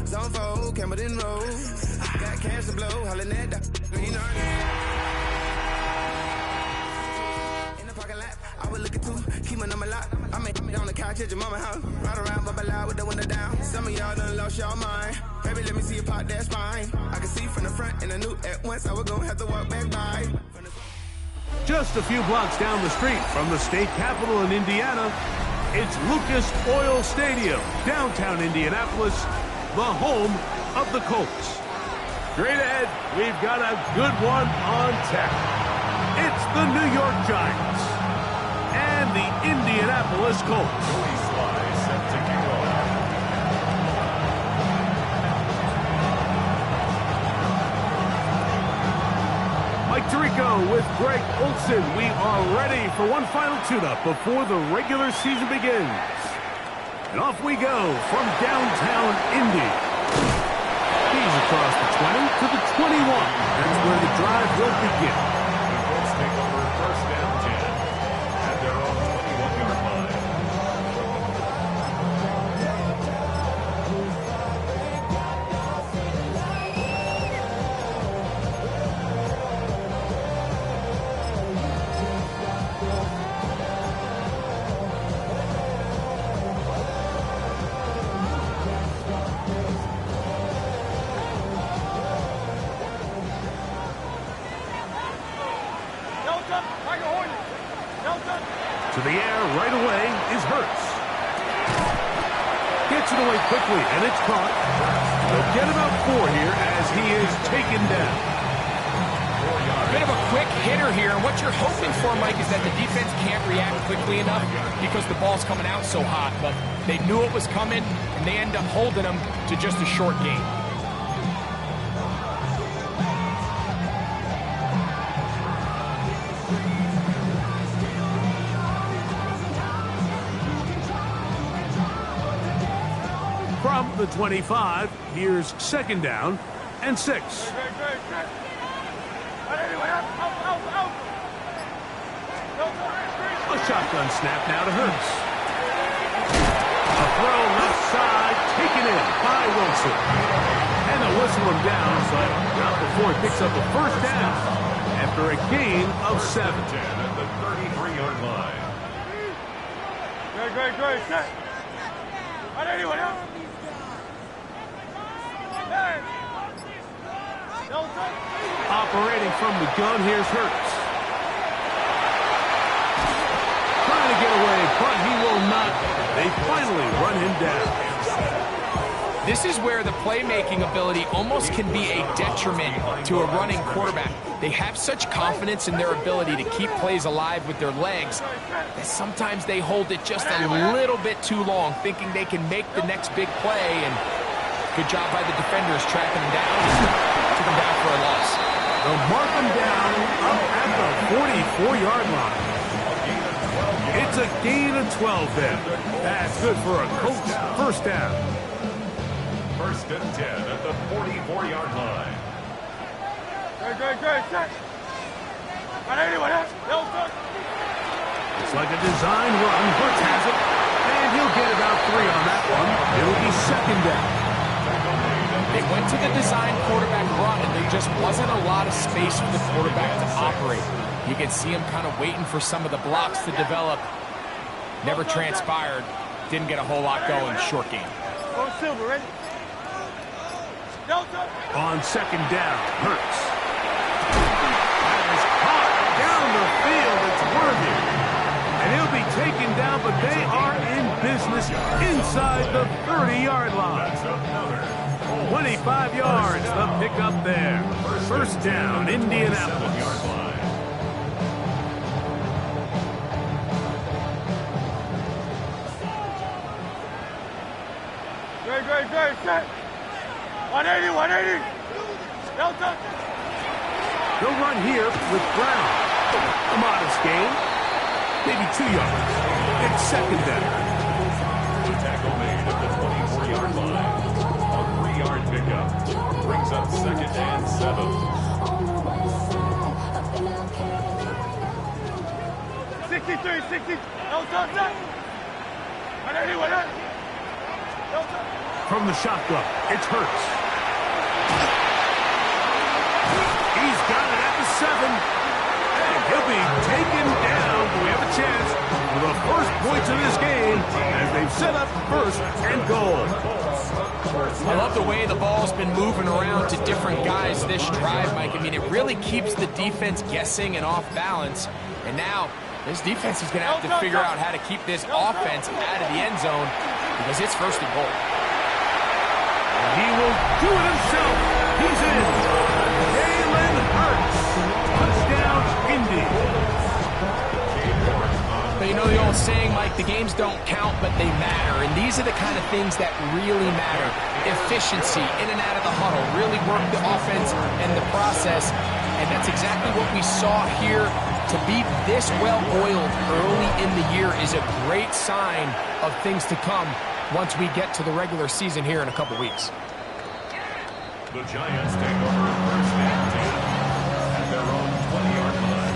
Zone 4, Campbell Road. Got cash to blow, hollering at the green on. In the parking lot, I was looking too, keep my number locked. I make me on the couch at your mama house. Ride around, bubble loud with the window down. Some of y'all done lost y'all mind. Baby, let me see you pop that spine. I can see from the front, and I knew at once I was gonna have to walk back by. Just a few blocks down the street from the state capitol in Indiana, it's Lucas Oil Stadium, downtown Indianapolis, the home of the Colts. Straight ahead, we've got a good one on tap. It's the New York Giants and the Indianapolis Colts. Joey Sly set to kick off. Mike Tirico with Greg Olson. We are ready for one final tune-up before the regular season begins. And off we go from downtown Indy. He's across the 20 to the 21. That's where the drive will begin. The Colts take over first down 10 at their own 21-yard line. To the air right away is Hurts. Gets it away quickly, and it's caught. They'll get about 4 here as he is taken down. Bit of a quick hitter here, and what you're hoping for, Mike, is that the defense can't react quickly enough because the ball's coming out so hot. But they knew it was coming, and they end up holding them to just a short gain. From the 25, here's second down and 6. A shotgun snap now to Hurts. A throw left side, taken in by Wilson. And they'll whistle him down, but not before he picks up a first down after a gain of 7. 10 at the 33-yard line. Great. Set. Anyone else? Operating from the gun, here's Hurts. Trying to get away, but he will not. They finally run him down. This is where the playmaking ability almost can be a detriment to a running quarterback. They have such confidence in their ability to keep plays alive with their legs that sometimes they hold it just a little bit too long, thinking they can make the next big play. And good job by the defenders tracking him down. Took him down for a loss. They'll mark him down up at the 44-yard line. It's a gain of 12 there. That's good for a Colts first down. First and 10 at the 44-yard line. Great. Set. Anyone else? It's like a design run. Hurts has it, and he'll get about 3 on that one. It'll be second down. They went to the design quarterback run, and there just wasn't a lot of space for the quarterback to operate. You can see him kind of waiting for some of the blocks to develop. Never transpired. Didn't get a whole lot going. Short game. Silver, ready? On second down, Hurts. That is caught down the field. It's Worthy. And he'll be taken down, but they are in business inside the 30-yard line. 25 yards, the pickup there. First down, Indianapolis. Great. Set. 180. Delta. They'll run here with Brown. A modest gain. Maybe 2 yards. It's second down. The tackle made at the 24-yard line. A 3-yard pickup. Brings up second and 7. 63. Delta. 180. Delta. from the shotgun. It's Hurts. He's got it at the 7. And he'll be taken down. But we have a chance for the first points of this game as they've set up first and goal. I love the way the ball's been moving around to different guys this drive, Mike. I mean, it really keeps the defense guessing and off balance. And now this defense is going to have to figure out how to keep this offense out of the end zone because it's first and goal. He will do it himself. He's in. Jalen Hurts. Touchdown, Indy. But you know the old saying, Mike, the games don't count, but they matter. And these are the kind of things that really matter. Efficiency, in and out of the huddle, really work the offense and the process. And that's exactly what we saw here. To be this well-oiled early in the year is a great sign of things to come once we get to the regular season here in a couple weeks. The Giants take over first and 10 at their own 20-yard line.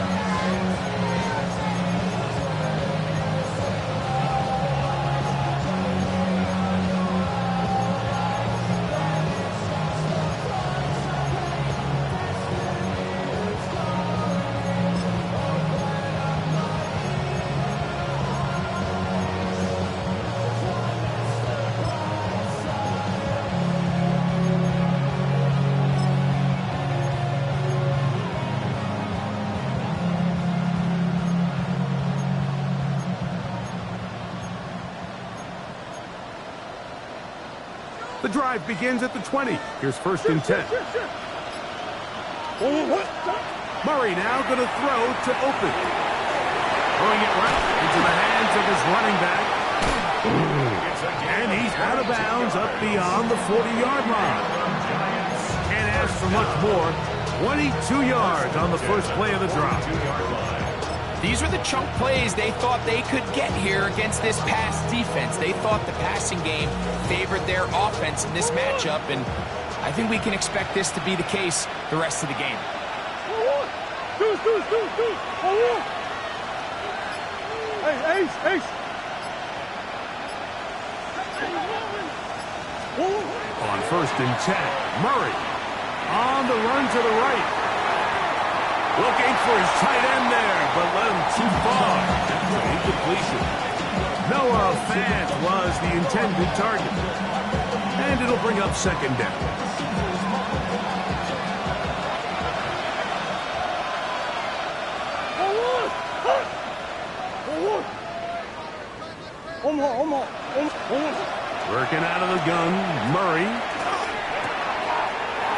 The drive begins at the 20. Here's first and 10. Murray now going to throw to open. Throwing it right into the hands of his running back. And he's out of bounds up beyond the 40-yard line. Can't ask for much more. 22 yards on the first play of the drive. These are the chunk plays they thought they could get here against this pass defense. They thought the passing game favored their offense in this matchup, and I think we can expect this to be the case the rest of the game. On first and 10, Murray on the run to the right. Looking for his tight end there, but let him too far. Incompletion. Noah Fant was the intended target. And it'll bring up second down. Working out of the gun, Murray.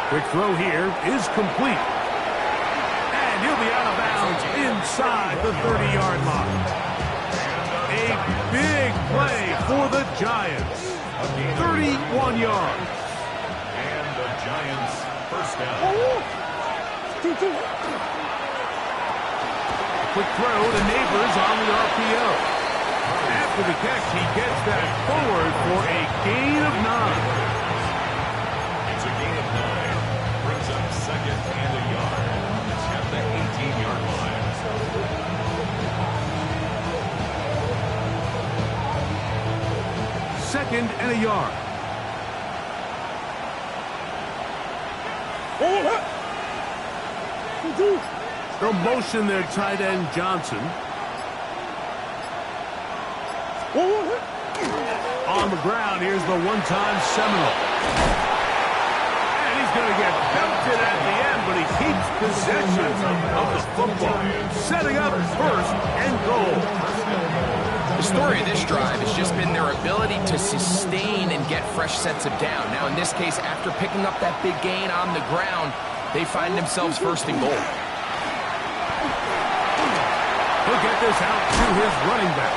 Quick throw here is complete. He'll be out of bounds inside the 30-yard line. A big play for the Giants. 31 yards. And the Giants first down. Quick throw to Neighbors on the RPO. After the catch, he gets that forward for a gain of 9. It's a gain of 9. Brings up second and a yard. At the 18-yard line. Second and a yard. They'll motion their tight end Johnson. On the ground, here's the one-time Seminole. And he's going to get belted at the end, but he keeps possession of the football, setting up first and goal. The story of this drive has just been their ability to sustain and get fresh sets of down. Now, in this case, after picking up that big gain on the ground, they find themselves first and goal. He'll get this out to his running back.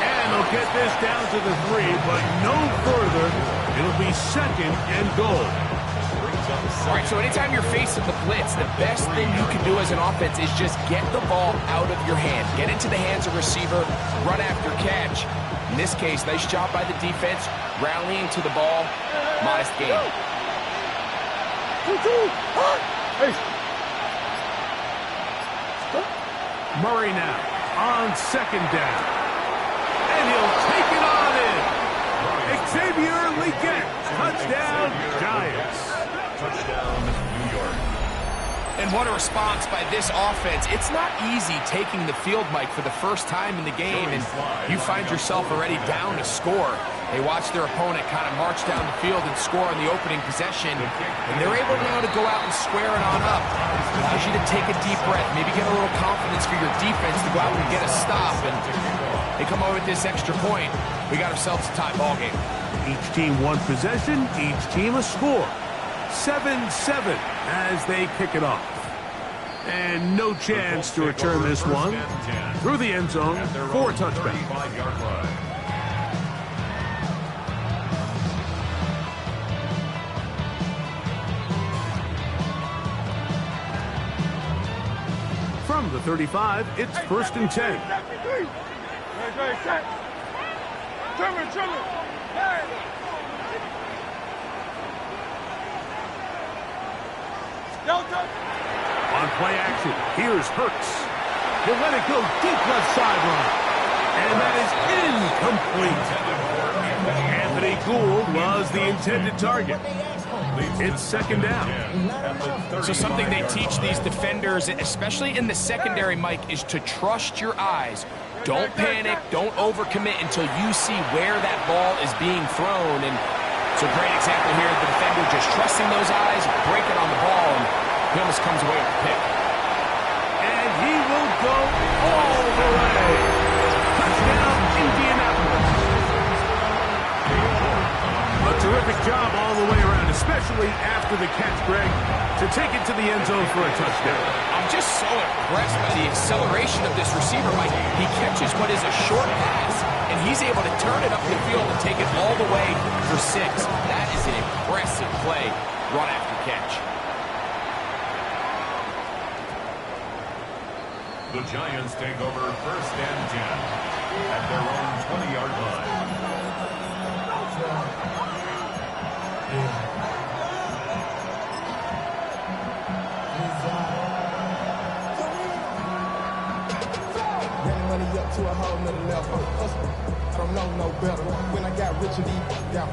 And he'll get this down to the 3, but no further. It'll be second and goal. All right, so anytime you're facing the blitz, the best thing you can do as an offense is just get the ball out of your hand. Get into the hands of receiver, run after catch. In this case, nice job by the defense, rallying to the ball. Modest gain. Murray now on second down. And he'll take it on in. Xavier Legette what a response by this offense. It's not easy taking the field, Mike, for the first time in the game, and you find yourself already down to score. They watch their opponent kind of march down the field and score on the opening possession, and they're able now to go out and square it on up. Allows you to take a deep breath, maybe get a little confidence for your defense to go out and get a stop, and they come over with this extra point. We got ourselves a tie ball game. Each team one possession, each team a score. 7-7 as they kick it off. And no chance to return this one through the end zone for a touchback. From the 35, it's 1st and 10. On play action, here's Hurts. He'll let it go deep left sideline. And that is incomplete. Anthony Gould was the intended target. It's 2nd down. So something they teach these defenders, especially in the secondary, Mike, is to trust your eyes. Don't panic, don't overcommit until you see where that ball is being thrown. And it's a great example here of the defender just trusting those eyes, breaking on the ball, and he almost comes away with the pick. And he will go all the way. Touchdown, Indianapolis. A terrific job all the way around, especially after the catch, Greg, to take it to the end zone for a touchdown. I'm just so impressed by the acceleration of this receiver, Mike. He catches what is a short pass, and he's able to turn it up the field and take it all the way for 6. That is an impressive play, run after catch. The Giants take over 1st and 10 at their own 20-yard line. Money up to a whole nother level. I don't know no better. When I got rich and down,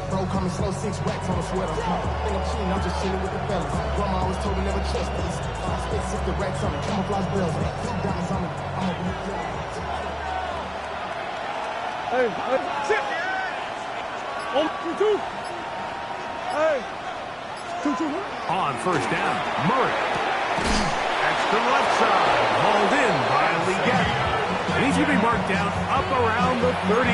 bro, coming slow, 6 racks on a sweater. Think I'm cheating, I'm just chilling with the fellas. Grandma always told me never trust these. I spent 60 racks on me, camouflage bells. Diamonds on me, I'm a Hey, sit! 1, 2, 2. Hey, 2, 2. On 1st down, Murray. That's the left side, hauled in by Legette. And he's going to be marked down up around the 33.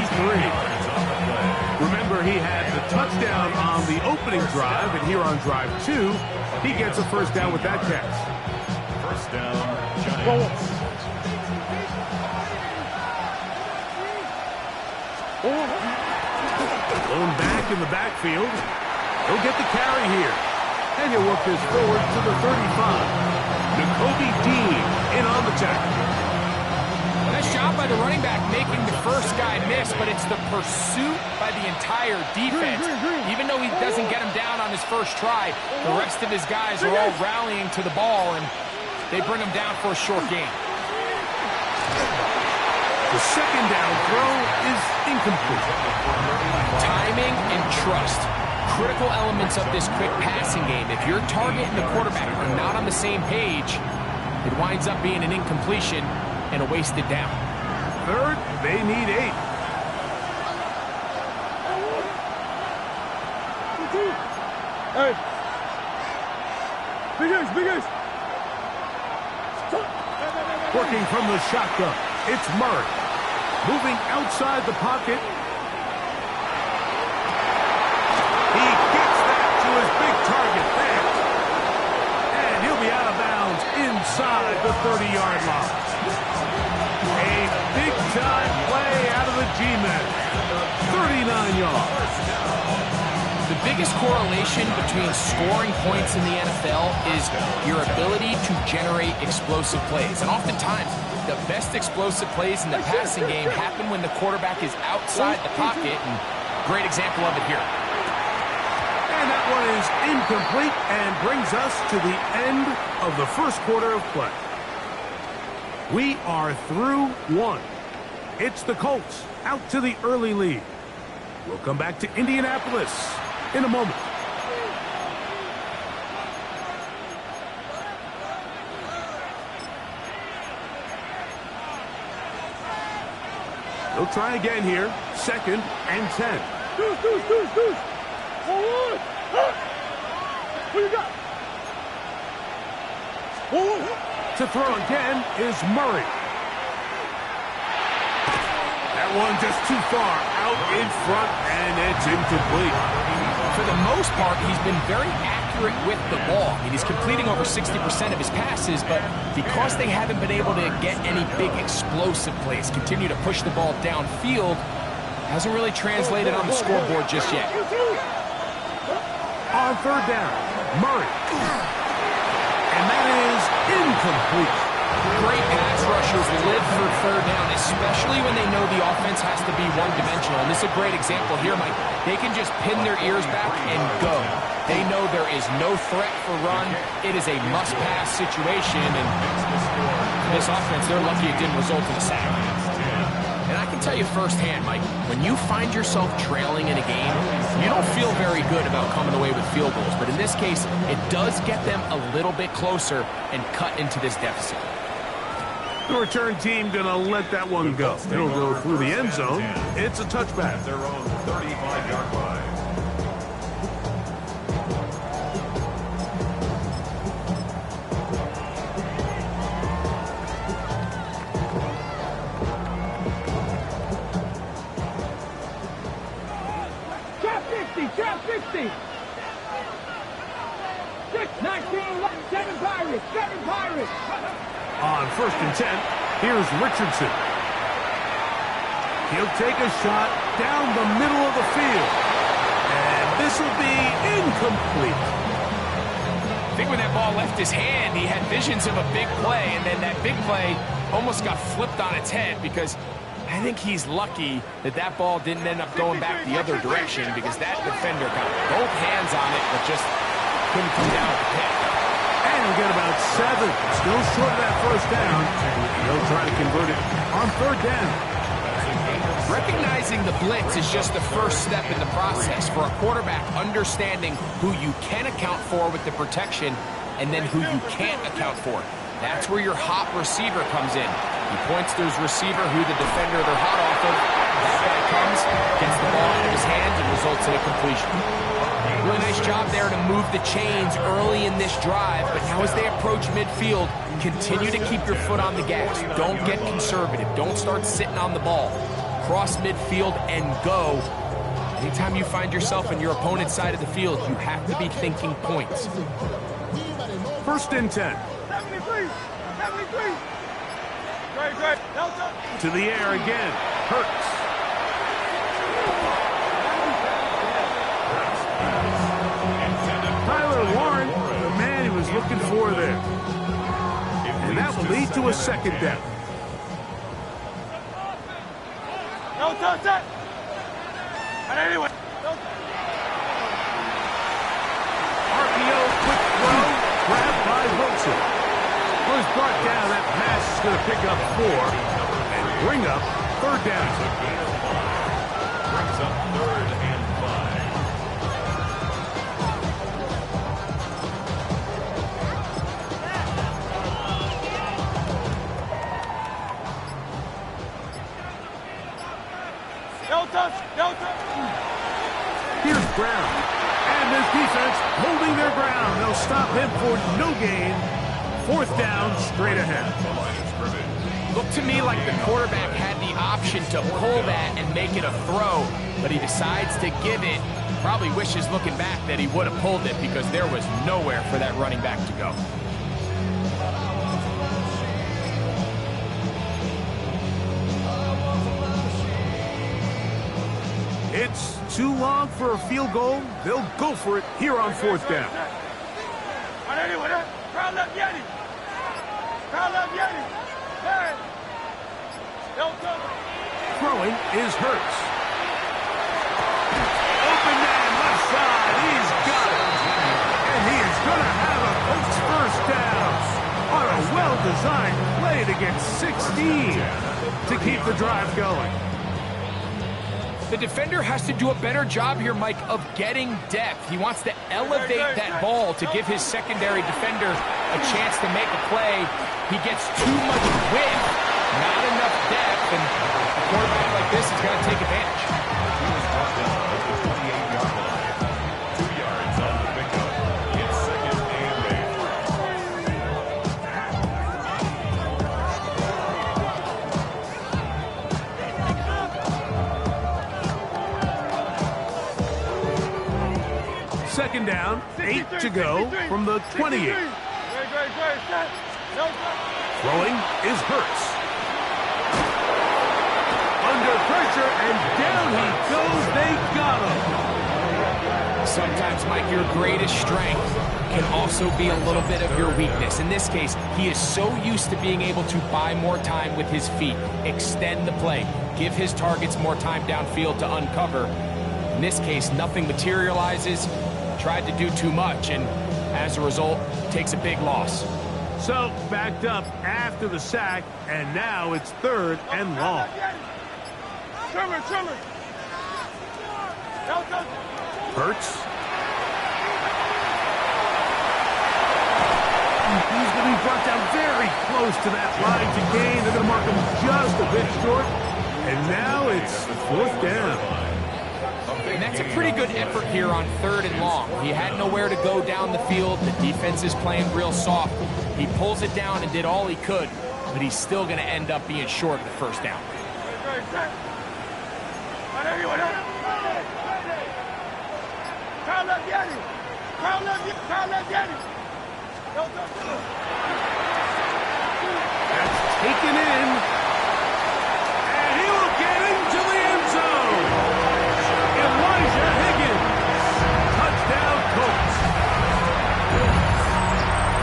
Remember, he had the touchdown on the opening drive, and here on drive 2, he gets a 1st down with that catch. 1st down, Giants. Blown back in the backfield. He'll get the carry here. And he'll work this forward to the 35. Nakobe Dean in on the tackle. Nice job by the running back making the first guy miss, but it's the pursuit by the entire defense. Even though he doesn't get him down on his first try, the rest of his guys are all rallying to the ball, and they bring him down for a short gain. The 2nd down throw is incomplete. Timing and trust. Critical elements of this quick passing game. If your target and the quarterback are not on the same page, it winds up being an incompletion and a wasted down. 3rd, they need 8. Hey. Big Ace. Working from the shotgun, it's Murray. Moving outside the pocket. He gets that to his big target there. And he'll be out of bounds inside the 30-yard line. A big-time play out of the G-Men. 39 yards. The biggest correlation between scoring points in the NFL is your ability to generate explosive plays. And oftentimes, the best explosive plays in the passing game happen when the quarterback is outside the pocket. And great example of it here. And that one is incomplete and brings us to the end of the 1st quarter of play. We are through 1. It's the Colts out to the early lead. We'll come back to Indianapolis in a moment. He'll try again here. 2nd and 10. Deuce. 1-1. Who you got? 1-1. To throw again is Murray. That one just too far out in front, and it's incomplete. For the most part, he's been very accurate with the ball. I mean, he's completing over 60% of his passes, but because they haven't been able to get any big explosive plays, continue to push the ball downfield, hasn't really translated on the scoreboard just yet. On 3rd down, Murray. And that is incomplete. Great pass rushers live for 3rd down, especially when they know the offense has to be one-dimensional. And this is a great example here, Mike. They can just pin their ears back and go. They know there is no threat for run. It is a must-pass situation, and this offense, they're lucky it didn't result in a sack. And I can tell you firsthand, Mike, when you find yourself trailing in a game, you don't feel very good about coming away with field goals. But in this case, it does get them a little bit closer and cut into this deficit. The return team going to let that one go. It'll go through the end zone. It's a touchback. At their own 35-yard line. Trap 50. 6-19, 7 Pirates. On 1st and 10, here's Richardson. He'll take a shot down the middle of the field. And this will be incomplete. I think when that ball left his hand, he had visions of a big play, and then that big play almost got flipped on its head because I think he's lucky that that ball didn't end up going back the other direction because that defender got both hands on it but just couldn't come down with the pick. And he'll get about 7. Still short of that 1st down. He'll try to convert it on 3rd down. Recognizing the blitz is just the first step in the process for a quarterback understanding who you can account for with the protection and then who you can't account for. That's where your hot receiver comes in. He points to his receiver who the defender they're hot off of. That guy comes, gets the ball out of his hands, and results in a completion. Really nice job there to move the chains early in this drive, but now as they approach midfield, continue to keep your foot on the gas. Don't get conservative. Don't start sitting on the ball. Cross midfield and go. Anytime you find yourself on your opponent's side of the field, you have to be thinking points. 1st and 10. 73. Great. To the air again. Hurts. Tyler Warren, the man he was looking for there. And that will lead to a 2nd down. No touch that. And anyway. RPO, quick throw, grabbed by Wilson. Was brought down. That pass is going to pick up 4 and bring up 3rd down. Brings up 3rd and 5. No touch. Here's Brown. And this defense holding their ground. They'll stop him for no gain. 4th down, straight ahead. Looked to me like the quarterback had the option to pull that and make it a throw, but he decides to give it. Probably wishes looking back that he would have pulled it because there was nowhere for that running back to go. It's too long for a field goal. They'll go for it here on 4th down. Throwing is Hurts. Open man, left side. He's got it. And he is going to have a Colts 1st down on a well-designed play to get 16 to keep the drive going. The defender has to do a better job here, Mike, of getting depth. He wants to elevate that ball to give his secondary defender a chance to make a play. He gets too much width, not enough depth, and a quarterback like this, he's got to take advantage. He was brought down at the 28-yard line. 2 yards on the pickup. It's second and 8. Second down, 8 to go from the 28. Throwing is Hurts. Under pressure, and down he goes. They got him. Sometimes, Mike, your greatest strength can also be a little bit of your weakness. In this case, he is so used to being able to buy more time with his feet, extend the play, give his targets more time downfield to uncover. In this case, nothing materializes, tried to do too much, and as a result, takes a big loss. So, backed up after the sack, and now it's 3rd and long. Hurts. He's going to be brought down very close to that line to gain. They're going to mark him just a bit short. And now it's 4th down. And that's a pretty good effort here on 3rd and long. He had nowhere to go down the field. The defense is playing real soft. He pulls it down and did all he could, but he's still going to end up being short of the 1st down. That's taken in. And he will get into the end zone. Elijah Higgins. Touchdown, Colts.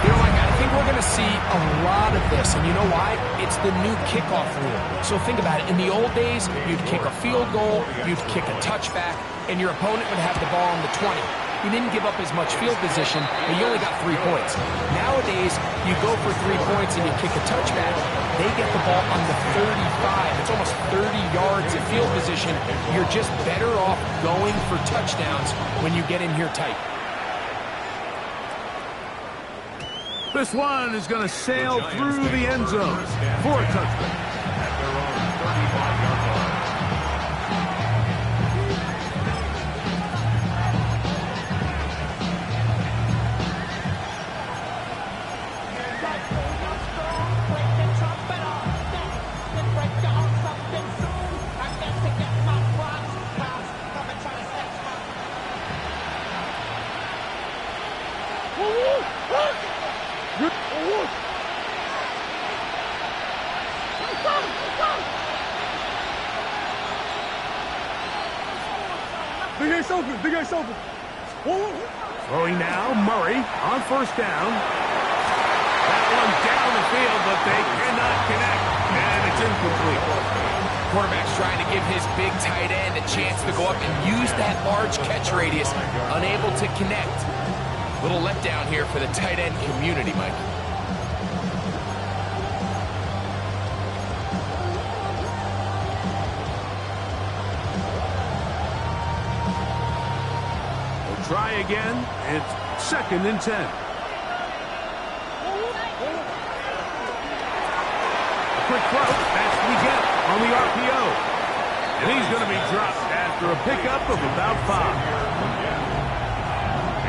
You know, Mike, I think we're going to see a lot of this, and you know why? It's the new kickoff rule. So think about it. In the old days, you'd kick a field goal, you'd kick a touchback, and your opponent would have the ball on the 20. You didn't give up as much field position, but you only got 3 points. Nowadays, you go for 3 points and you kick a touchback. They get the ball on the 35. It's almost 30 yards of field position. You're just better off going for touchdowns when you get in here tight. This one is going to sail through the end zone for a touchdown. At their own 35-yard line. Big ass open. Throwing now, Murray on 1st down. That one down the field, but they cannot connect, and it's incomplete. Quarterback's trying to give his big tight end a chance to go up and use that large catch radius, unable to connect. Little letdown here for the tight end community, Mike. Try again. It's 2nd and 10. A quick throw. That's what we get on the RPO. And he's going to be dropped after a pickup of about 5.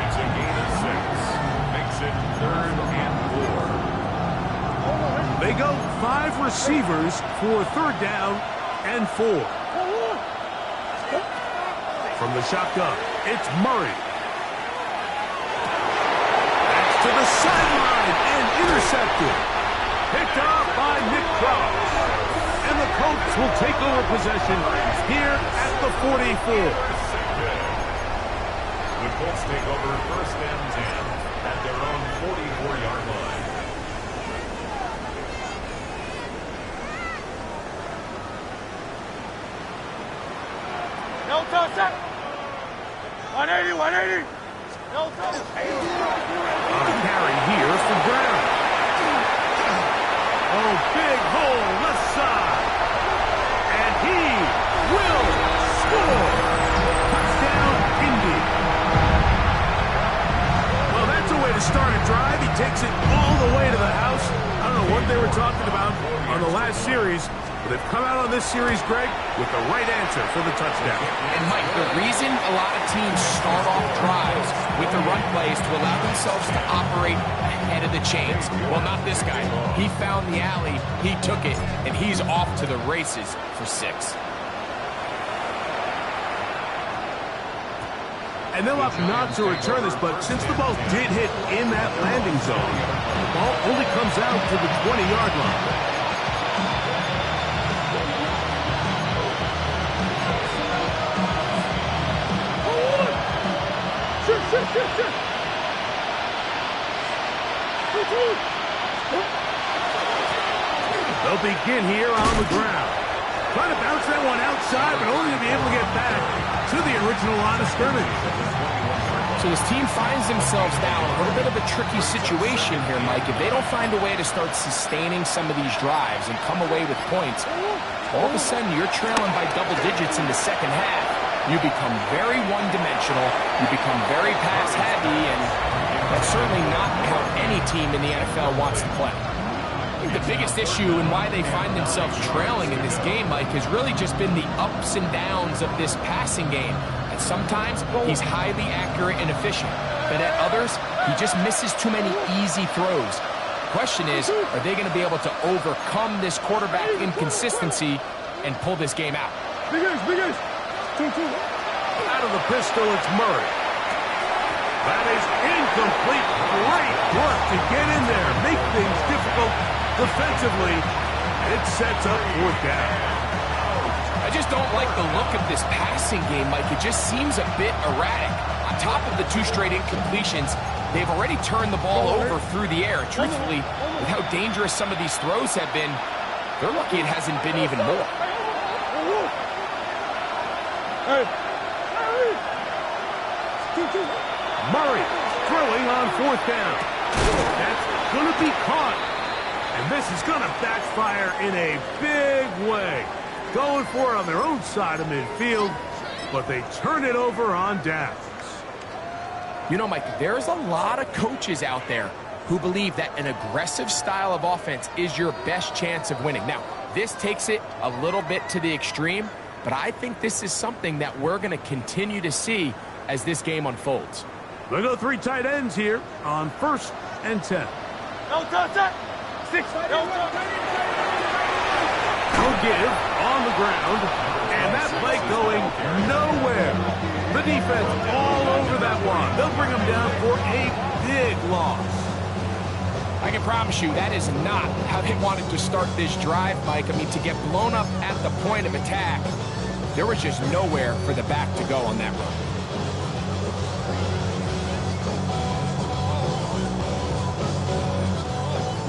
It's a gain of 6. Makes it 3rd and 4. They go 5 receivers for 3rd down and 4. From the shotgun, it's Murray. To the sideline and intercepted. Picked up by Nick Cross. And the Colts will take over possession here at the 44. The Colts take over 1st and 10 at their own 44-yard line. No touch that. 180, 180. No touch. On a carry here for Brown. Oh, big hole left side. And he will score. Touchdown, Indy. Well, that's a way to start a drive. He takes it all the way to the house. I don't know what they were talking about on the last series, But they've come out on this series, Greg, with the right answer for the touchdown. And Mike, the reason a lot of teams start off drives with the run plays to allow themselves to operate ahead of the chains. Well, not this guy. He found the alley, he took it, and he's off to the races for 6. And they'll opt not to return this, but since the ball did hit in that landing zone, the ball only comes out to the 20-yard line. They'll begin here on the ground. Trying to bounce that one outside, but only to be able to get back to the original line of scrimmage. So this team finds themselves now in a little bit of a tricky situation here, Mike. If they don't find a way to start sustaining some of these drives and come away with points, all of a sudden you're trailing by double digits in the second half. You become very one-dimensional, you become very pass-heavy, and that's certainly not how any team in the NFL wants to play. I think the biggest issue and why they find themselves trailing in this game, Mike, has really just been the ups and downs of this passing game. And sometimes he's highly accurate and efficient, but at others, he just misses too many easy throws. The question is, are they going to be able to overcome this quarterback inconsistency and pull this game out? Big Ace. 2-2. Out of the pistol, it's Murray. That is incomplete. Great work to get in there, make things difficult defensively, and it sets up 4th down. I just don't like the look of this passing game, Mike. It just seems a bit erratic. On top of the 2 straight incompletions, they've already turned the ball over through the air. Truthfully, with how dangerous some of these throws have been, they're lucky it hasn't been even more. Murray throwing on 4th down. That's going to be caught. And this is going to backfire in a big way. Going for it on their own side of midfield, but they turn it over on downs. You know, Mike, there's a lot of coaches out there who believe that an aggressive style of offense is your best chance of winning. Now, this takes it a little bit to the extreme, but I think this is something that we're going to continue to see as this game unfolds. They'll go 3 tight ends here on 1st and 10. No touch. 6. No touch. He'll give on the ground, and that play going nowhere. The defense all over that one. They'll bring him down for a big loss. I can promise you that is not how they wanted to start this drive, Mike. I mean, to get blown up at the point of attack, there was just nowhere for the back to go on that run.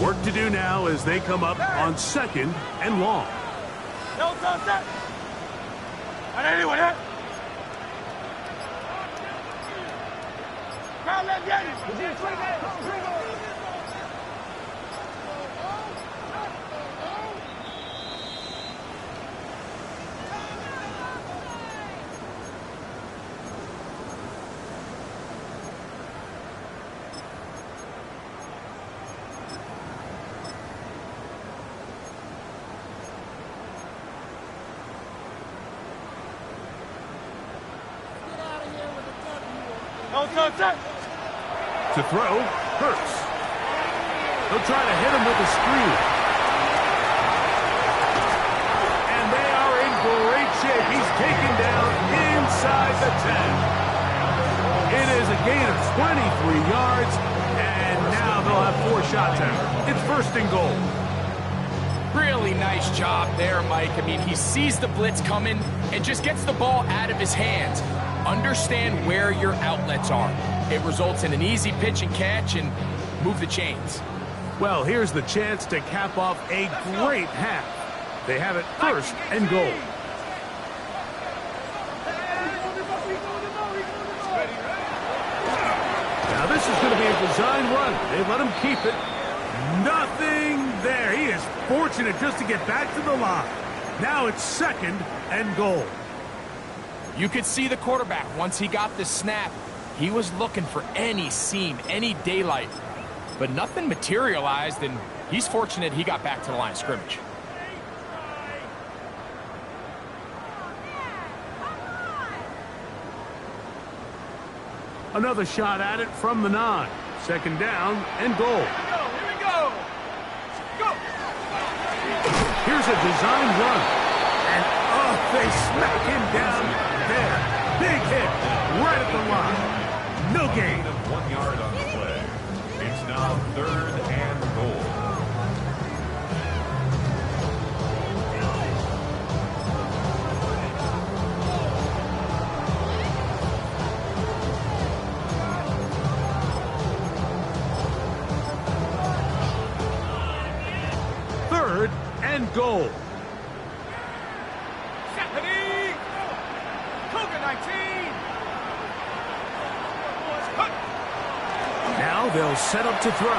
Work to do now as they come up on 2nd and long. No touch. Anyone hit? Crowd, let's get it. No touch. To throw, Hurts. They'll try to hit him with a screen. And they are in great shape. He's taken down inside the 10. It is a gain of 23 yards, and now they'll have 4 shots at it. It's 1st and goal. Really nice job there, Mike. I mean, he sees the blitz coming and just gets the ball out of his hands. Understand where your outlets are. It results in an easy pitch and catch and move the chains. Well, here's the chance to cap off a great half. They have it 1st and goal. Now this is going to be a design run. They let him keep it. Nothing there. He is fortunate just to get back to the line. Now it's 2nd and goal. You could see the quarterback, once he got the snap, he was looking for any seam, any daylight. But nothing materialized, and he's fortunate he got back to the line of scrimmage. Another shot at it from the 9. Second down and goal. Here we go. Go. Here's a design run. And, oh, they smack him down there. Big hit right at the line. No gain. 1 yard on the play. It's now 3rd and goal. Third and goal. Stephanie. Cougar 19. Now they'll set up to throw.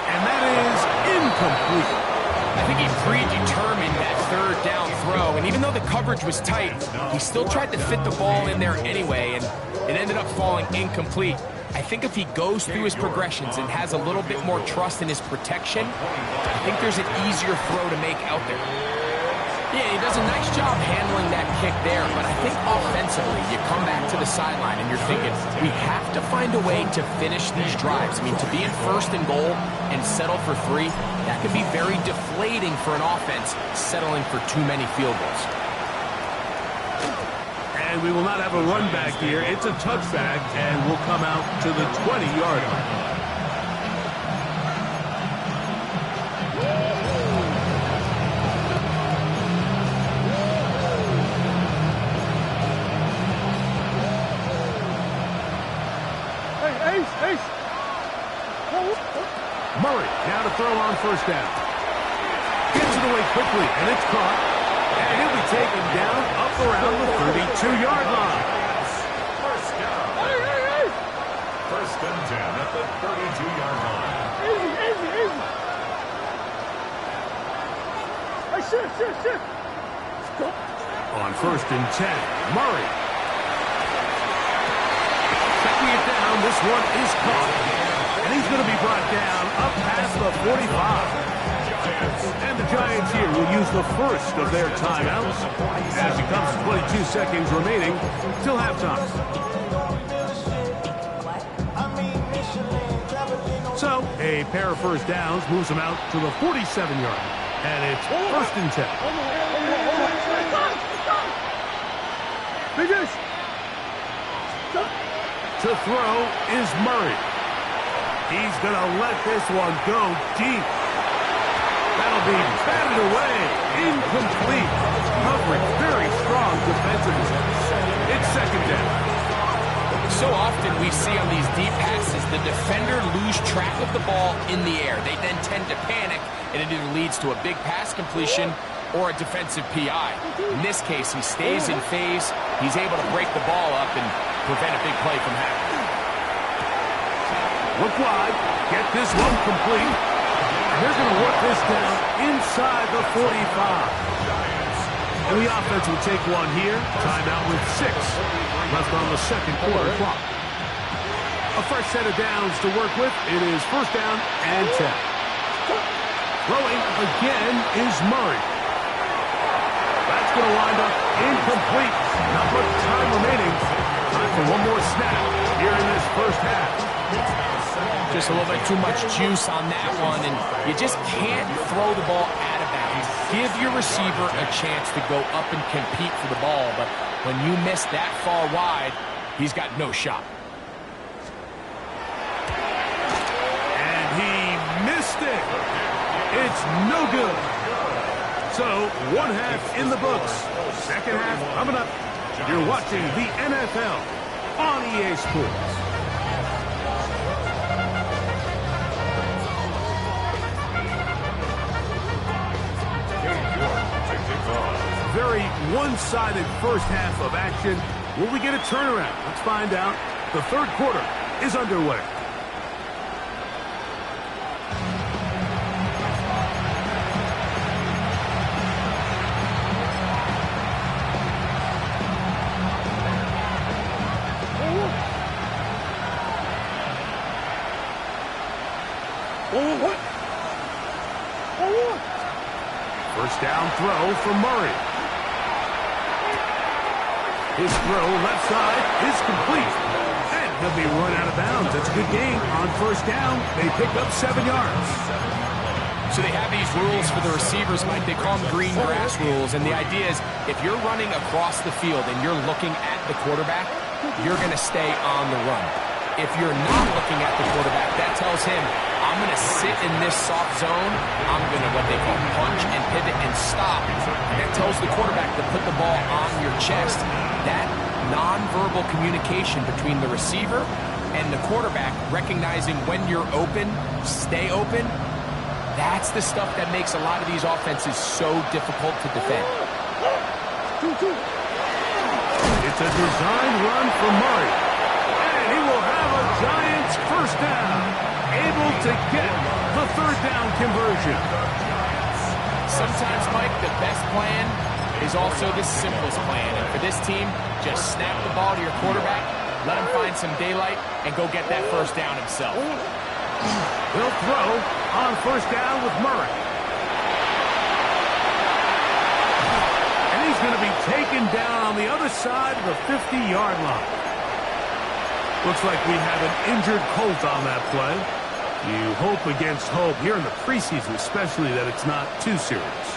And that is incomplete. I think he predetermined that 3rd down throw, and even though the coverage was tight, he still tried to fit the ball in there anyway, and it ended up falling incomplete. I think if he goes through his progressions and has a little bit more trust in his protection, I think there's an easier throw to make out there. Yeah, he does a nice job handling that kick there, but I think offensively, you come back to the sideline and you're thinking, we have to find a way to finish these drives. I mean, to be in 1st and goal and settle for 3, that can be very deflating for an offense settling for too many field goals. And we will not have a run back here. It's a touchback, and we'll come out to the 20-yard line. Ace. Murray now to throw on 1st down. Gets it away quickly, and it's caught. And he'll be taken down up around the 32-yard line. First down. Hey. 1st and 10 at the 32-yard line. Easy. Hey, shift. Stop. On 1st and 10, Murray. Checking it down, this one is caught. And he's going to be brought down up past the 45. And the Giants here will use the first of their timeouts as it comes to 22 seconds remaining till halftime. So, a pair of 1st downs moves them out to the 47-yard. And it's 1st and 10. Finish. To throw is Murray. He's going to let this one go deep. That'll be batted away. Incomplete. Coverage. Very strong defensively. It's 2nd down. So often we see on these deep passes, the defender lose track of the ball in the air. They then tend to panic, and it either leads to a big pass completion or a defensive PI. In this case, he stays in phase. He's able to break the ball up and prevent a big play from happening. Look wide. Get this one complete. And they're going to work this down inside the 45. And the offense will take one here. Timeout with 6 left on the 2nd quarter clock. A fresh set of downs to work with. It is 1st down and 10. Throwing again is Murray. That's going to wind up incomplete. Not much time remaining. Time for one more snap here in this 1st half. Just a little bit too much juice on that one, and you just can't throw the ball out of bounds. Give your receiver a chance to go up and compete for the ball, but when you miss that far wide, he's got no shot. And he missed it. It's no good. So, 1 half in the books. 2nd half coming up. You're watching the NFL on EA Sports. Very one-sided 1st half of action. Will we get a turnaround? Let's find out. The 3rd quarter is underway. First down throw for Murray. His throw left side is complete. And he'll be run out of bounds. It's a good gain. On first down, they pick up 7 yards. So they have these rules for the receivers, Mike. They call them green grass rules. And the idea is if you're running across the field and you're looking at the quarterback, you're going to stay on the run. If you're not looking at the quarterback, that tells him, I'm going to sit in this soft zone. I'm going to what they call punch and pivot and stop. And that tells the quarterback to put the ball on your chest. That nonverbal communication between the receiver and the quarterback, recognizing when you're open, stay open, that's the stuff that makes a lot of these offenses so difficult to defend. It's a design run for Murray. And he will have a Giants first down. Able to get the third down conversion. Sometimes, Mike, the best plan is also the simplest plan. And for this team, just snap the ball to your quarterback, let him find some daylight, and go get that first down himself. He'll throw on first down with Murray. And he's going to be taken down on the other side of the 50-yard line. Looks like we have an injured Colt on that play. You hope against hope here in the preseason, especially that it's not too serious.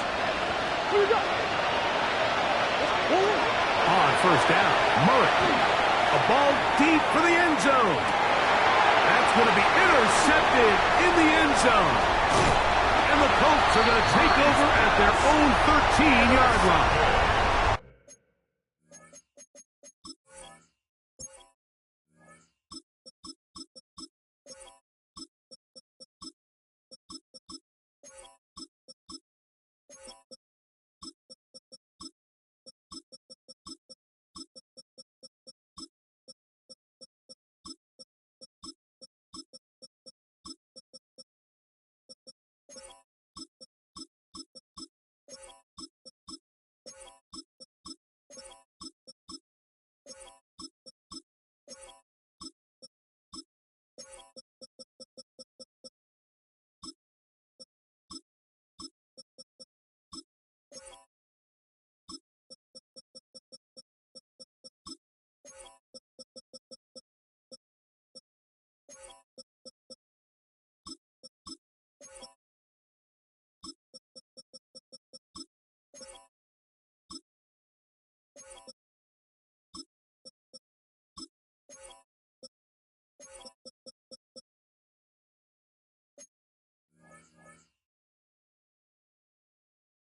On first down, Murray. A ball deep for the end zone. That's going to be intercepted in the end zone. And the Colts are going to take over at their own 13-yard line.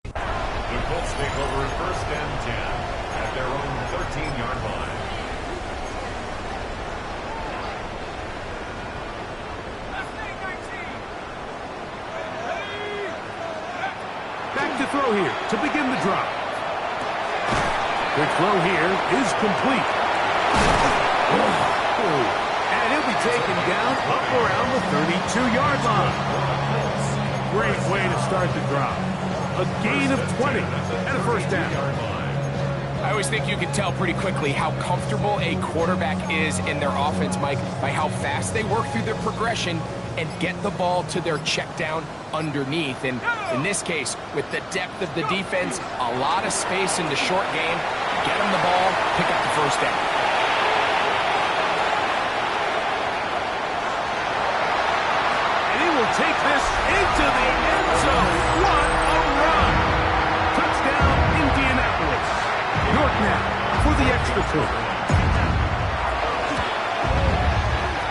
The Colts take over at first and 10 at their own 13-yard line. Back to throw here to begin the drive. Quick throw here is complete. And he'll be taken down up around the 32-yard line. Great way to start the drive. A gain of 20 and a first down. I always think you can tell pretty quickly how comfortable a quarterback is in their offense, Mike, by how fast they work through their progression and get the ball to their check down underneath. And in this case, with the depth of the defense, a lot of space in the short game, get them the ball, pick up the first down. And he will take this into the end zone. What a run! Touchdown, Indianapolis. York now for the extra point.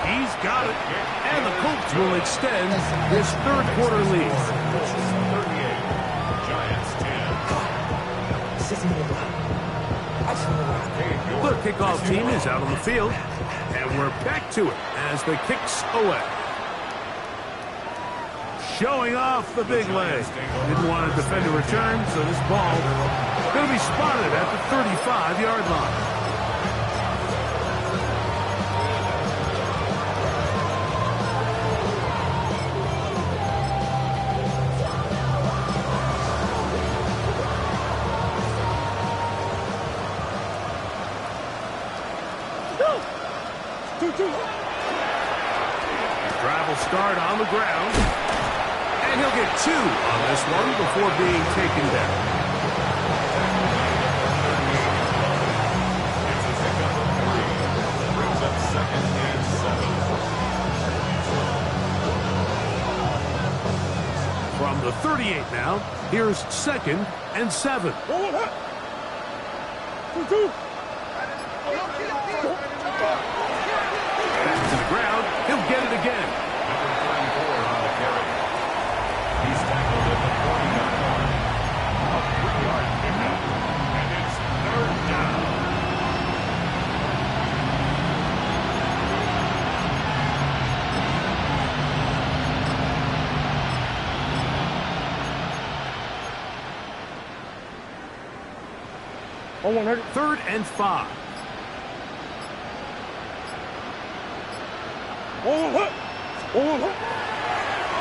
He's got it. And the Colts will extend this third quarter lead. 38, Giants 10. The kickoff team is out on the field. And we're back to it as the kicks away. Showing off the big leg. Didn't want to defend a return, so this ball is going to be spotted at the 35-yard line. Drive will start on the ground. And he'll get 2 on this one before being taken down. It's the 38 now. Here's 2nd and 7. Back to the ground. He'll get it again. Number 34 on the carry. He's tackled at the 40-yard line. A 3-yard pickup. And it's 3rd down. On 100. 3rd and 5.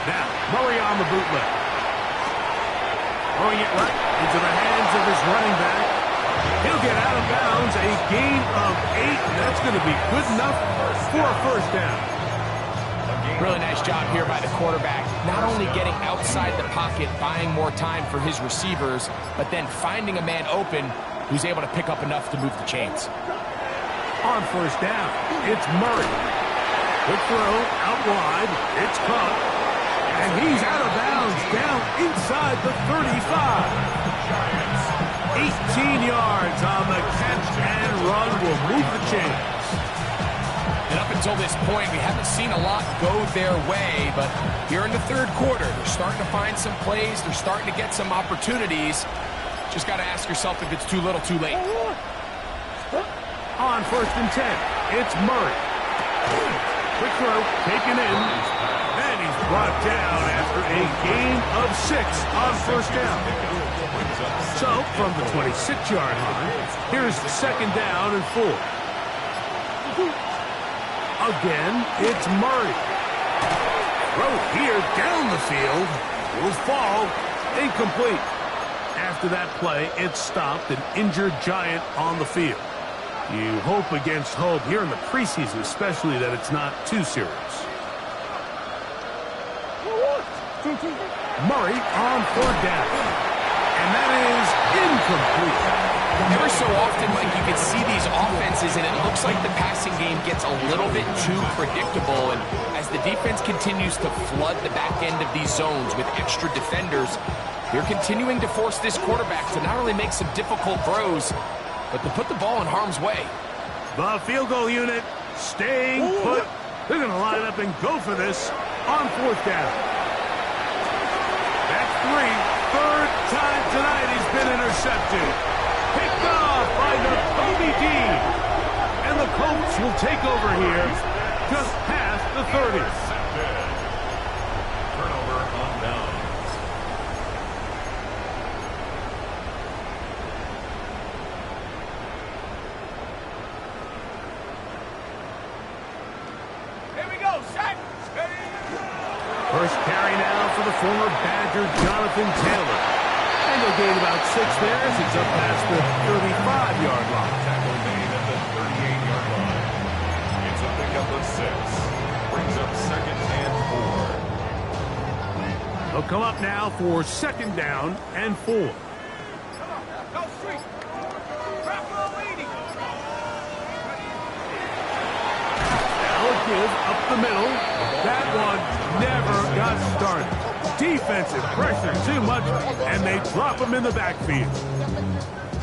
Now, Murray on the bootleg. Throwing it right into the hands of his running back. He'll get out of bounds. A gain of 8. And that's going to be good enough for a 1st down. Really nice job here by the quarterback. Not only getting outside the pocket, buying more time for his receivers, but then finding a man open who's able to pick up enough to move the chains. On 1st down, it's Murray. Good throw, out wide. It's caught. And he's out of bounds, down inside the 35. 18 yards on the catch and run will move the chains. And up until this point, we haven't seen a lot go their way, but here in the 3rd quarter, they're starting to find some plays. They're starting to get some opportunities. Just got to ask yourself if it's too little, too late. On 1st and 10, it's Murray. Quick throw, taken in, and he's brought down after a gain of 6 on 1st down. So, from the 26-yard line, here's 2nd down and 4. Again, it's Murray. Throw here down the field. Will fall. Incomplete. After that play, it stopped an injured Giant on the field. You hope against hope here in the preseason, especially that it's not too serious. Murray on 3rd down. And that is incomplete. Ever so often, Mike, you can see these offenses, and it looks like the passing game gets a little bit too predictable. And as the defense continues to flood the back end of these zones with extra defenders, they're continuing to force this quarterback to not only make some difficult throws, but to put the ball in harm's way. The field goal unit staying put. They're going to line up and go for this on 4th down. That's 3. 3rd time tonight he's been intercepted. Picked off by Nakobe Dean. And the Colts will take over here just past the 30. Turnover on downs. Here we go, set. First carry now for the former Badger, Jonathan Taylor. And they'll gain about 6 there as he's up past the 35-yard line. Tackle made at the 38-yard line. It's a pickup of 6. Brings up 2nd and 4. They'll come up now for 2nd down and 4. Go street. Wrap her leading. Now a give up the middle. That one never got started. Defensive pressure too much, and they drop him in the backfield.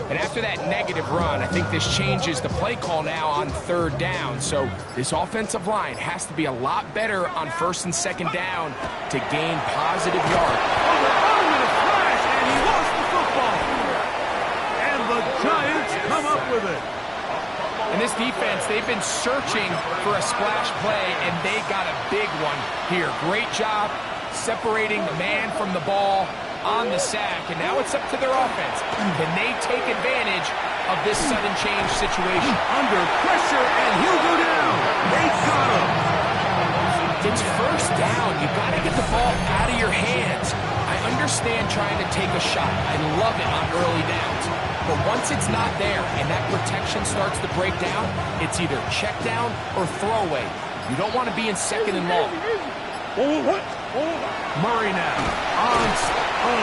And after that negative run, I think this changes the play call now on 3rd down. So this offensive line has to be a lot better on 1st and 2nd down to gain positive yards. With a flash, and he lost the football. And the Giants come up with it. And this defense, they've been searching for a splash play, and they got a big one here. Great job separating the man from the ball on the sack, and now it's up to their offense. Can they take advantage of this sudden change situation? Under pressure, and he'll go down. They got him. It's 1st down. You got to get the ball out of your hands. I understand trying to take a shot. I love it on early downs. But once it's not there and that protection starts to break down, it's either check down or throwaway. You don't want to be in 2nd and long. Murray now.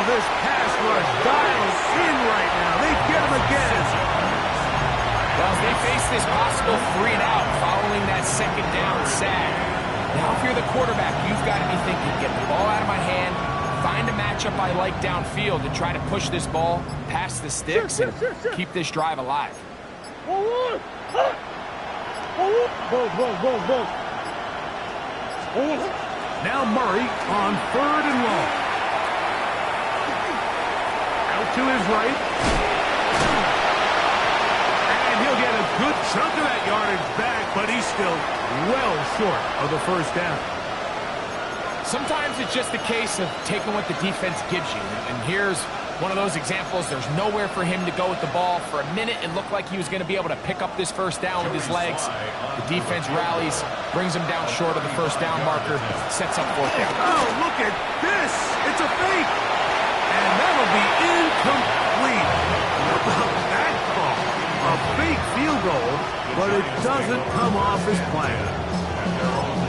This pass rush dials in right now. They get him again. Well, as they face this possible 3 and out following that 2nd down sack. Now, if you're the quarterback, you've got to be thinking, get the ball out of my hand, find a matchup I like downfield and try to push this ball past the sticks and keep this drive alive. Now Murray on 3rd and long. Out to his right. And he'll get a good chunk of that yardage back, but he's still well short of the first down. Sometimes it's just a case of taking what the defense gives you. And here's one of those examples. There's nowhere for him to go with the ball. For a minute, it looked like he was going to be able to pick up this first down with his legs. The defense rallies, brings him down short of the first down marker, sets up 4th down. Oh, look at this. It's a fake. And that'll be incomplete. What about that call? A fake field goal, but it doesn't come off as planned.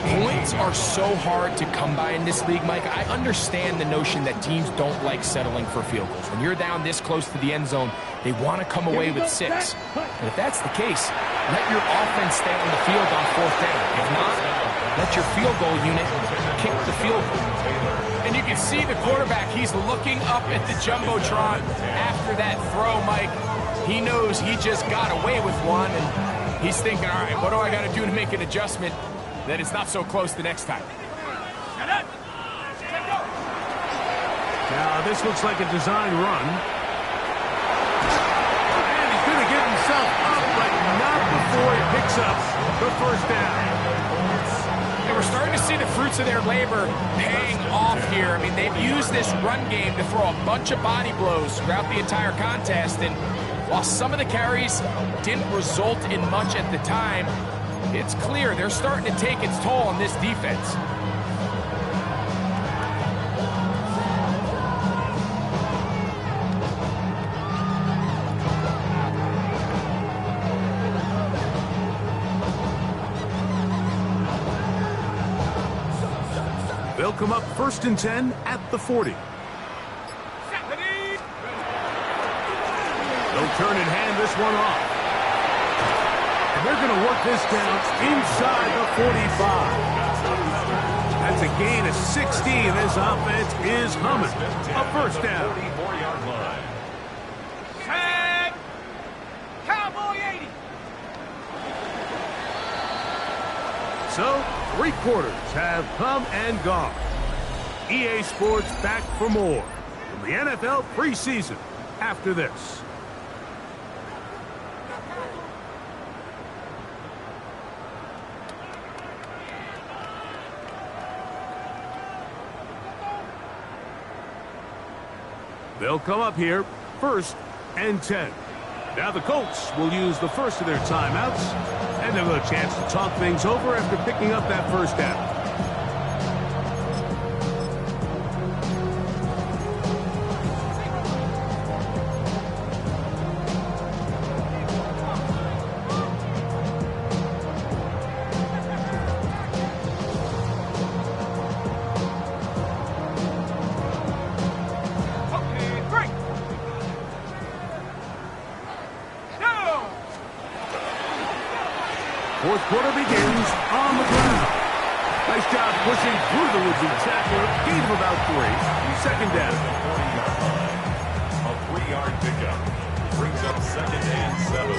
Points are so hard to come by in this league, Mike. I understand the notion that teams don't like settling for field goals. When you're down this close to the end zone, they want to come away with 6. And if that's the case, let your offense stay on the field on 4th down. If not, let your field goal unit kick the field goal. And you can see the quarterback, he's looking up at the Jumbotron after that throw, Mike. He knows he just got away with one, and he's thinking, all right, what do I got to do to make an adjustment that it's not so close the next time? Now, this looks like a design run. And he's going to get himself up, but not before he picks up the first down. And we're starting to see the fruits of their labor paying off here. I mean, they've used this run game to throw a bunch of body blows throughout the entire contest. And while some of the carries didn't result in much at the time, it's clear they're starting to take its toll on this defense. They'll come up 1st and 10 at the 40. They'll turn and hand this one off. And they're going to work this down inside the 45. That's a gain of 16. This offense is humming. A first down. Set. Cowboy 80. So, 3 quarters have come and gone. EA Sports back for more from the NFL preseason after this. They'll come up here 1st and 10. Now the Colts will use the first of their timeouts, and they'll have a chance to talk things over after picking up that first down. Fourth quarter begins on the ground. Nice job pushing through the would-be tackler. Gain of about 3. Second down. A 3-yard pickup. Brings up 2nd and 7.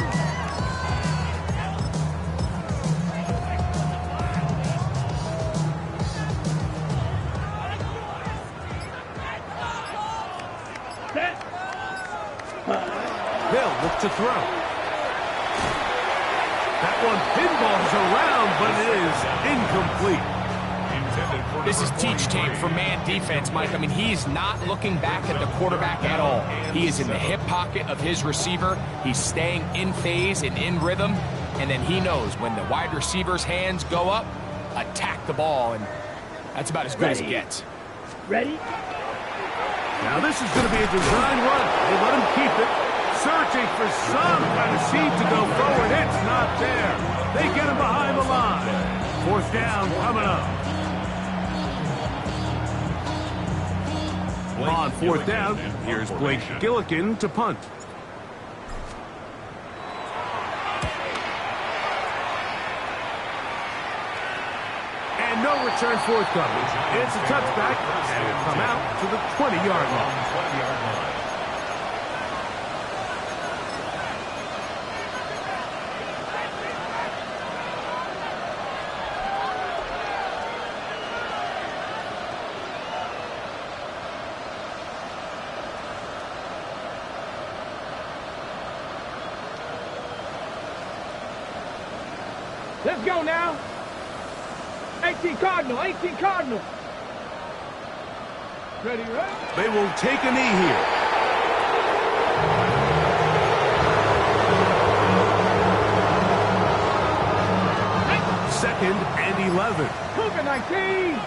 They'll look to throw. That one pinballs around, but it is incomplete. This is teach tape for man defense, Mike. I mean, he's not looking back at the quarterback at all. He is in the hip pocket of his receiver. He's staying in phase and in rhythm. And then he knows when the wide receiver's hands go up, attack the ball. And that's about as good as it gets. Ready? Now this is going to be a design run. They let him keep it. Searching for some kind of seam to go forward. It's not there. They get him behind the line. 4th down coming up. On 4th down, here's Blake Gillikin to punt. And and no return forthcoming. It's a touchback, and it'll come out to the 20-yard line. 20-yard line. Let's go now. 18 Cardinal, 18 Cardinal. Ready, right? They will take a knee here. Second and 11. Cougar 19.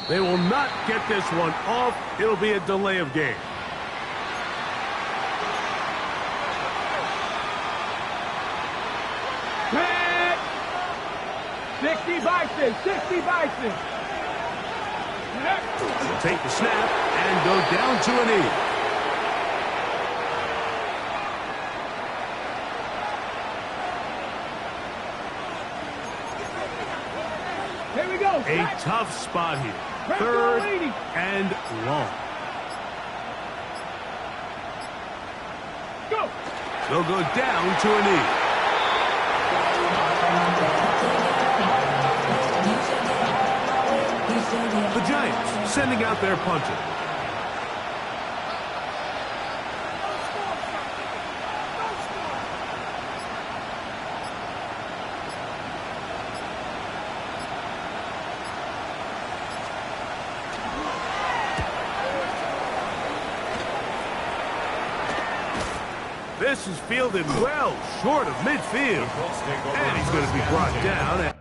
They will not get this one off. It'll be a delay of game. Red. 60 Bison, 60 Bison. They'll take the snap and go down to a knee. Here we go. A tough spot here. Third and long. Go. They'll go down to a knee. The Giants sending out their punter. This is fielded well short of midfield. And he's going to be brought down.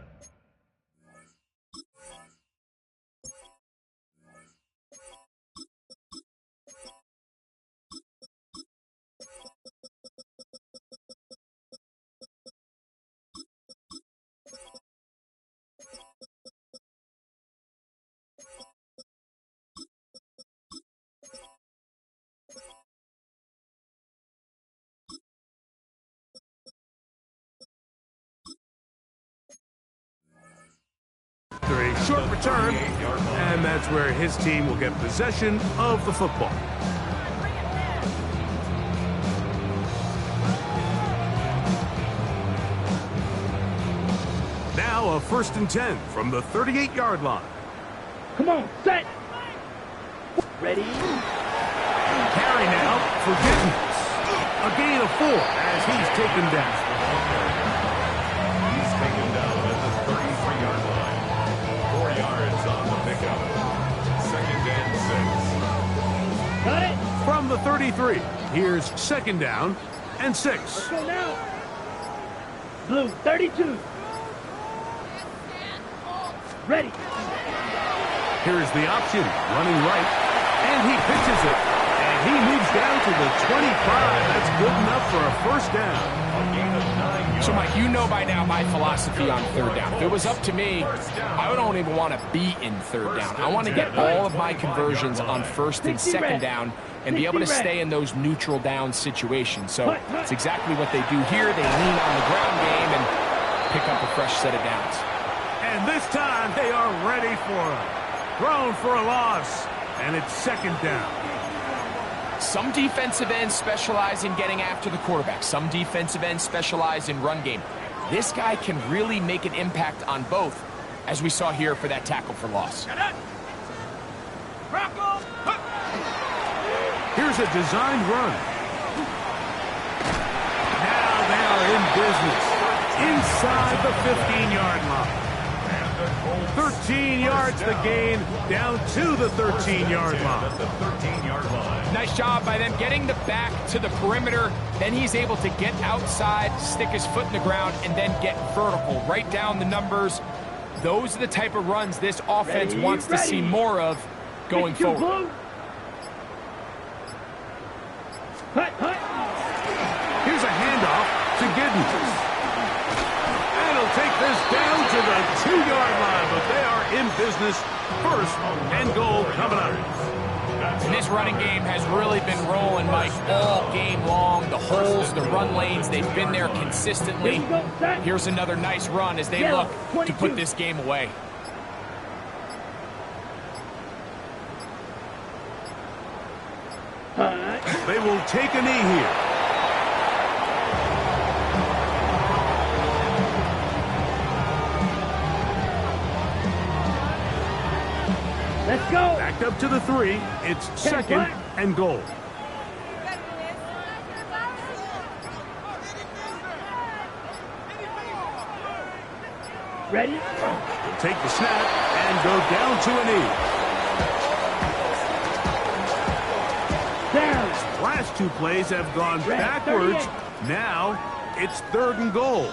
After a short return, and that's where his team will get possession of the football. Now a 1st and 10 from the 38-yard line. Come on, set. Ready. Carry now for Giddens. A gain of 4 as he's taken down. He's taken down at the 33-yard line. 4 yards on the pickup. 2nd and 6. Got it. From the 33, here's 2nd down and 6. Let's go now. Blue, 32. Ready. Here's the option, running right, and he pitches it. And he moves down to the 25. That's good enough for a 1st down. A gain of 9 yards. So, Mike, you know by now my philosophy on 3rd down. If it was up to me, I don't even want to be in 3rd down. I want to get all of my conversions on 1st and 2nd down and be able to stay in those neutral down situations. So it's exactly what they do here. They lean on the ground game and pick up a fresh set of downs. And this time they are ready for it. Thrown for a loss, and it's 2nd down. Some defensive ends specialize in getting after the quarterback. Some defensive ends specialize in run game. This guy can really make an impact on both, as we saw here for that tackle for loss. Here's a designed run. Now they are in business inside the 15-yard line. 13 yards the gain, down to the 13-yard line. Nice job by them getting the back to the perimeter. Then he's able to get outside, stick his foot in the ground, and then get vertical. Right down the numbers. Those are the type of runs this offense wants to see more of going forward. Here's a handoff to Giddens. And he'll take this down to the 2-yard line, but they are in business. 1st and goal coming up. And this this running game has really been rolling, Mike, all game long. The holes, the run lanes, they've been there consistently. Here's another nice run as they look to put this game away. They will take a knee here. Let's go. Backed up to the 3. It's second and goal. Ready? He'll take the snap and go down to a knee. Down. Last 2 plays have gone backwards. Now it's 3rd and goal.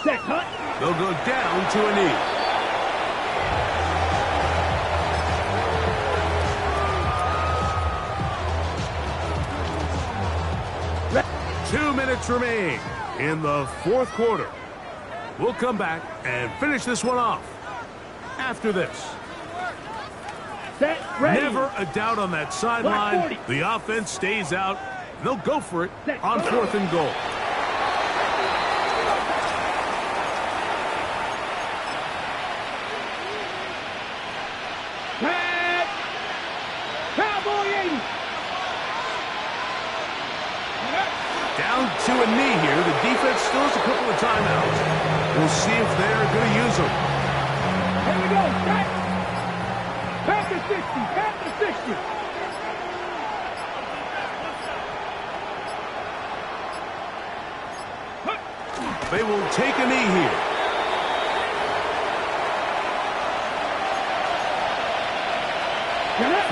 Set cut. They'll go down to a knee. Two minutes remain in the 4th quarter. We'll come back and finish this one off after this. Set. Ready. Never a doubt on that sideline. The offense stays out. They'll go for it on 4th and goal. Cowboy 80. Down to a knee here. The defense still has a couple of timeouts. We'll see if they're going to use them. Here we go. Set. Panther 60. Panther 60. They will take a knee here.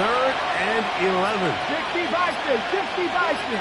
Third and 11. 60 Bison. 60 Bison.